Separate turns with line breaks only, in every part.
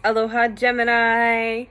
Aloha, Gemini.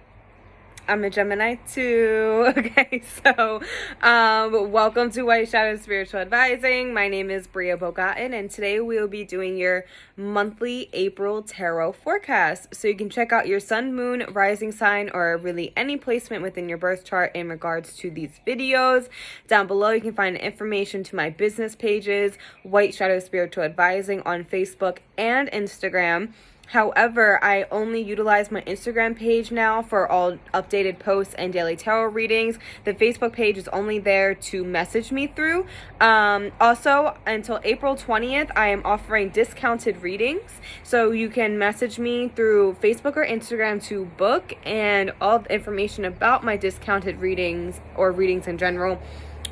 I'm a Gemini too. Okay, so welcome to White Shadow Spiritual Advising. My name is BriaBogatin, and today we will be doing your monthly April tarot forecast. So you can check out your sun, moon, rising sign, or really any placement within your birth chart in regards to these videos. Down below, you can find information to my business pages, White Shadow Spiritual Advising on Facebook and Instagram. However, I only utilize my Instagram page now for all updated posts and daily tarot readings. The Facebook page is only there to message me through. Also, until April 20th, I am offering discounted readings. So you can message me through Facebook or Instagram to book, and all the information about my discounted readings or readings in general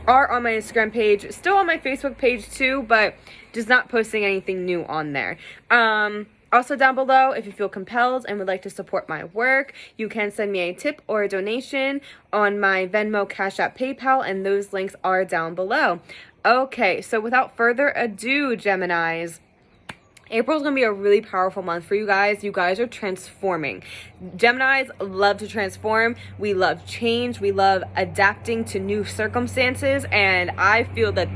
are on my Instagram page, still on my Facebook page too, but just not posting anything new on there. Also down below, if you feel compelled and would like to support my work, you can send me a tip or a donation on my Venmo, Cash App, PayPal, and those links are down below. Okay, so without further ado, Geminis, April is going to be a really powerful month for you guys. You guys are transforming. Geminis love to transform. We love change. We love adapting to new circumstances. And I feel that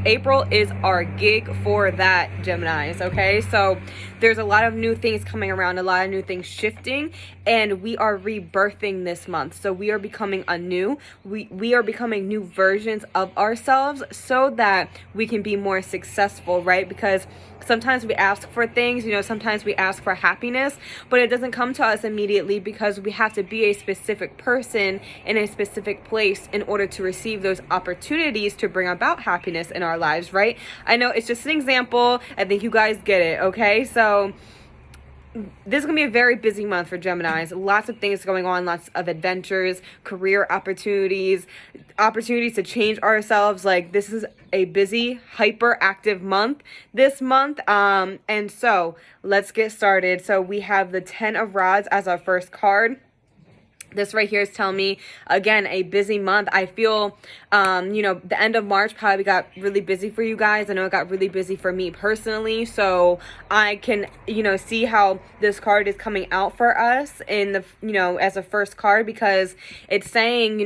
April is our gig for that, Geminis. Okay, so there's a lot of new things coming around, a lot of new things shifting, and we are rebirthing this month. So we are becoming anew. We are becoming new versions of ourselves so that we can be more successful, right? Because sometimes we ask for things, sometimes we ask for happiness, but it doesn't come to us immediately because we have to be a specific person in a specific place in order to receive those opportunities to bring about happiness in our lives, right? I know it's just an example. I think you guys get it, okay? So this is going to be a very busy month for Geminis. Lots of things going on, lots of adventures, career opportunities to change ourselves. Like, this is a busy, hyperactive month this month. And so let's get started. So we have the 10 of Rods as our first card. This right here is telling me, again, a busy month. I feel, the end of March probably got really busy for you guys. I know it got really busy for me personally. So I can, see how this card is coming out for us in the, as a first card, because it's saying,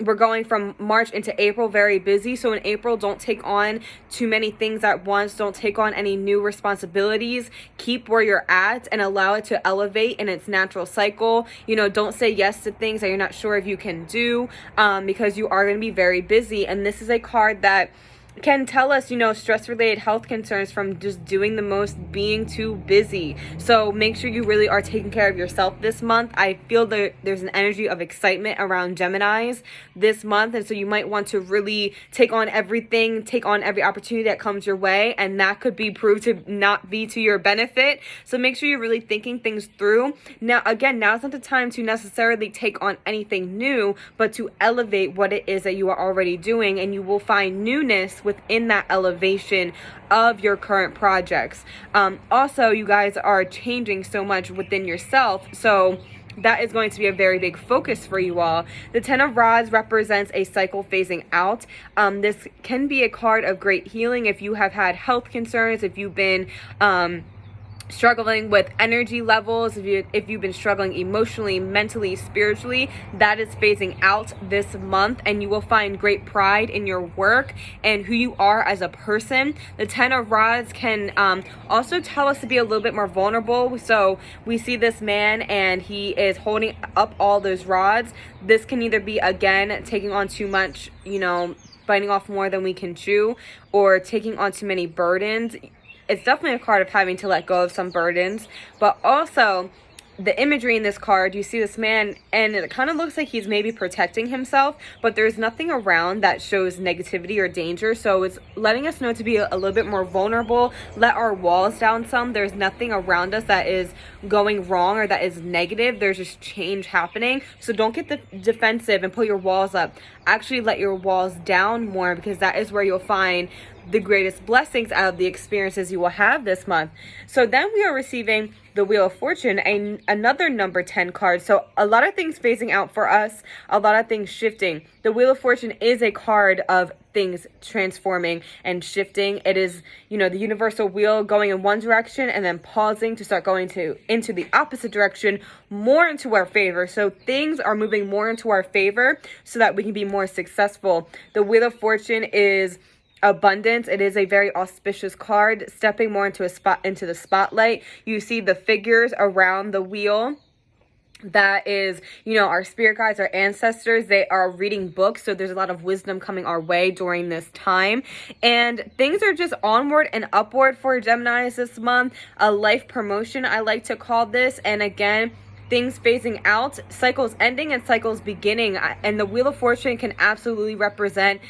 we're going from March into April very busy. So in April, don't take on too many things at once. Don't take on any new responsibilities. Keep where you're at and allow it to elevate in its natural cycle. Don't say yes to things that you're not sure if you can do, because you are going to be very busy. And this is a card that can tell us, stress-related health concerns from just doing the most, being too busy. So make sure you really are taking care of yourself this month. I feel that there's an energy of excitement around Geminis this month, and so you might want to really take on everything, take on every opportunity that comes your way, and that could be proved to not be to your benefit. So make sure you're really thinking things through. Now, again, now's not the time to necessarily take on anything new, but to elevate what it is that you are already doing, and you will find newness within that elevation of your current projects. Also, you guys are changing so much within yourself, so that is going to be a very big focus for you all. The 10 of Rods represents a cycle phasing out. This can be a card of great healing if you have had health concerns, if you've been struggling with energy levels, if you've been struggling emotionally, mentally, spiritually, that is phasing out this month, and you will find great pride in your work and who you are as a person. The 10 of Rods can also tell us to be a little bit more vulnerable. So we see this man and he is holding up all those rods. This can either be, again, taking on too much, biting off more than we can chew, or taking on too many burdens. It's definitely a card of having to let go of some burdens, but also the imagery in this card, you see this man and it kind of looks like he's maybe protecting himself, but there's nothing around that shows negativity or danger. So it's letting us know to be a little bit more vulnerable, let our walls down some. There's nothing around us that is going wrong or that is negative. There's just change happening. So don't get defensive and put your walls up. Actually let your walls down more, because that is where you'll find the greatest blessings out of the experiences you will have this month. So then we are receiving the Wheel of Fortune, another number 10 card. So a lot of things phasing out for us, a lot of things shifting. The Wheel of Fortune is a card of things transforming and shifting. It is, the universal wheel going in one direction and then pausing to start going into the opposite direction, more into our favor. So things are moving more into our favor so that we can be more successful. The Wheel of Fortune is abundance. It is a very auspicious card, stepping more into the spotlight. You see the figures around the wheel. That is, our spirit guides, our ancestors. They are reading books, so there's a lot of wisdom coming our way during this time. And things are just onward and upward for Geminis this month. A life promotion, I like to call this. And again, things phasing out, cycles ending and cycles beginning. And the Wheel of Fortune can absolutely represent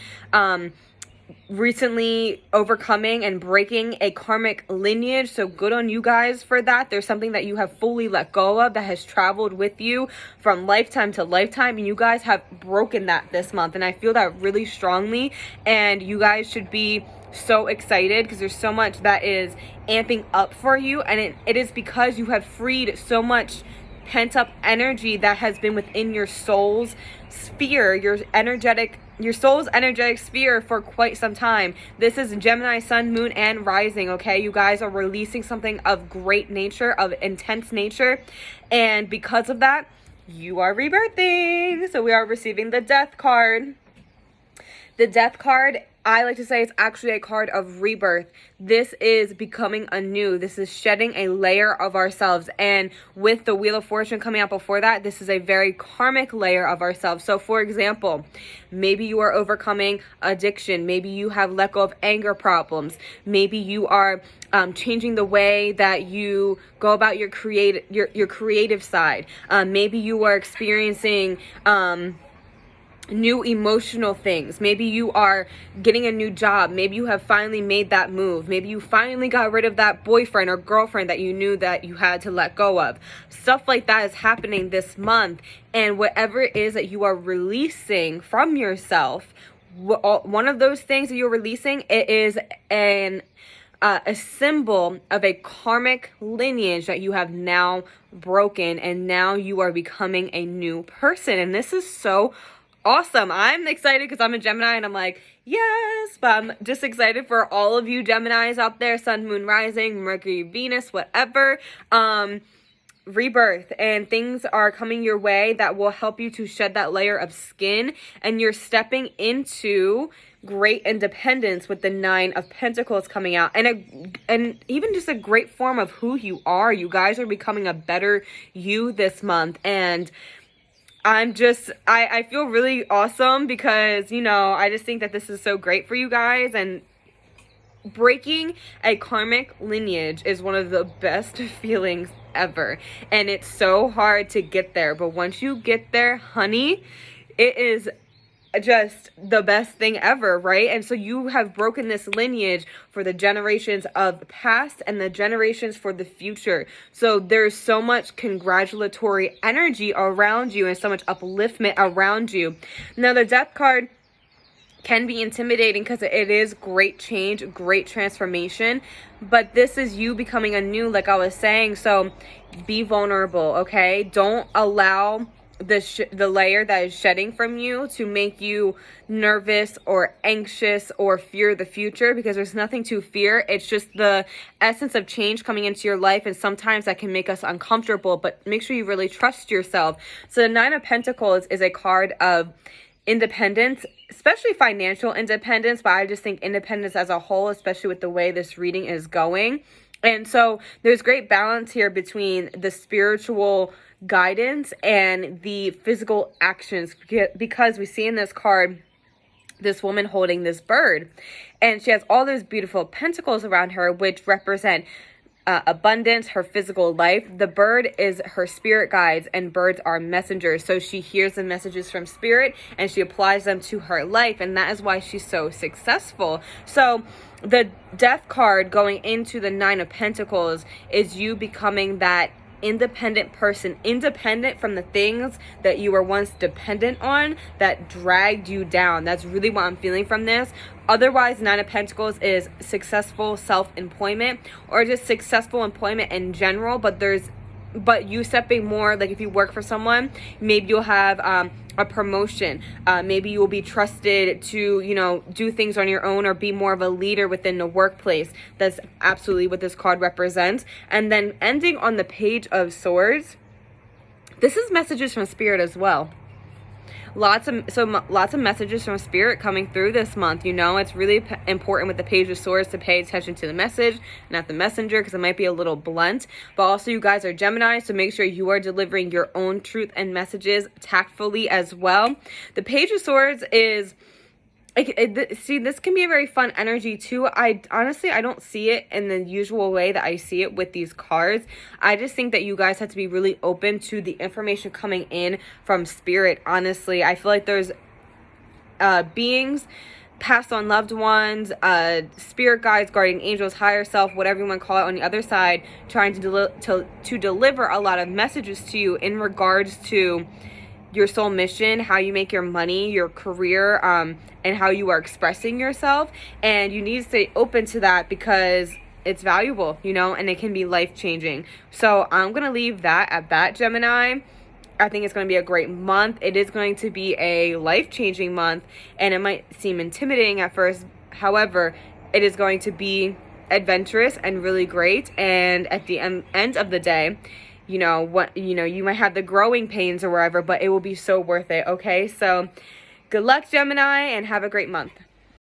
recently overcoming and breaking a karmic lineage. So good on you guys for that. There's something that you have fully let go of that has traveled with you from lifetime to lifetime, and you guys have broken that this month. And I feel that really strongly, and you guys should be so excited because there's so much that is amping up for you, and it is because you have freed so much pent-up energy that has been within your soul's sphere, your soul's energetic sphere for quite some time. This is Gemini, Sun, Moon, and Rising, okay? You guys are releasing something of great nature, of intense nature, and because of that, you are rebirthing. So we are receiving the Death card. The Death card, I like to say, it's actually a card of rebirth. This is becoming anew. This is shedding a layer of ourselves. And with the Wheel of Fortune coming out before that, this is a very karmic layer of ourselves. So for example, maybe you are overcoming addiction. Maybe you have let go of anger problems. Maybe you are changing the way that you go about your creative side. Maybe you are experiencing new emotional things. Maybe you are getting a new job. Maybe you have finally made that move. Maybe you finally got rid of that boyfriend or girlfriend that you knew that you had to let go of. Stuff like that is happening this month. And whatever it is that you are releasing from yourself, one of those things that you're releasing, it is a symbol of a karmic lineage that you have now broken, and now you are becoming a new person. And this is so awesome. I'm excited because I'm a Gemini and I'm like, yes, but I'm just excited for all of you Geminis out there, Sun, Moon, Rising, Mercury, Venus, whatever. Rebirth, and things are coming your way that will help you to shed that layer of skin, and you're stepping into great independence with the 9 of Pentacles coming out, and even just a great form of who you are. You guys are becoming a better you this month, and I feel really awesome because, I just think that this is so great for you guys. And breaking a karmic lineage is one of the best feelings ever. And it's so hard to get there. But once you get there, honey, it is just the best thing ever, right? And so you have broken this lineage for the generations of past and the generations for the future. So there's so much congratulatory energy around you and so much upliftment around you. Now the Death card can be intimidating because it is great change, great transformation, but this is you becoming anew, like I was saying. So be vulnerable, okay? Don't allow the layer that is shedding from you to make you nervous or anxious or fear the future, because there's nothing to fear. It's just the essence of change coming into your life, and sometimes that can make us uncomfortable, but make sure you really trust yourself. So the 9 of Pentacles is a card of independence, especially financial independence, but I just think independence as a whole, especially with the way this reading is going. And so there's great balance here between the spiritual guidance and the physical actions, because we see in this card this woman holding this bird, and she has all those beautiful pentacles around her, which represent abundance, her physical life. The bird is her spirit guides, and birds are messengers. So she hears the messages from spirit and she applies them to her life, and that is why she's so successful. So the Death card going into the 9 of Pentacles is you becoming that independent person, independent from the things that you were once dependent on that dragged you down. That's really what I'm feeling from this. Otherwise, Nine of Pentacles is successful self-employment or just successful employment in general, but you stepping more, like if you work for someone, maybe you'll have a promotion. Maybe you will be trusted to, you know, do things on your own or be more of a leader within the workplace. That's absolutely what this card represents. And then ending on the Page of Swords, this is messages from Spirit as well. Lots of messages from Spirit coming through this month. You know, it's really important with the Page of Swords to pay attention to the message, not the messenger, because it might be a little blunt. But also, you guys are Gemini, so make sure you are delivering your own truth and messages tactfully as well. The Page of Swords is... see, this can be a very fun energy too. I honestly don't see it in the usual way that I see it with these cards. I just think that you guys have to be really open to the information coming in from Spirit. Honestly, I feel like there's beings, passed on loved ones, spirit guides, guardian angels, higher self, whatever you want to call it, on the other side, trying to deliver a lot of messages to you in regards to your soul mission, how you make your money, your career, and how you are expressing yourself. And you need to stay open to that because it's valuable, you know, and it can be life-changing. So I'm going to leave that at that, Gemini. I think it's going to be a great month. It is going to be a life-changing month, and it might seem intimidating at first. However, it is going to be adventurous and really great. And at the end of the day, you might have the growing pains or wherever, but it will be so worth it. Okay, so good luck, Gemini, and have a great month.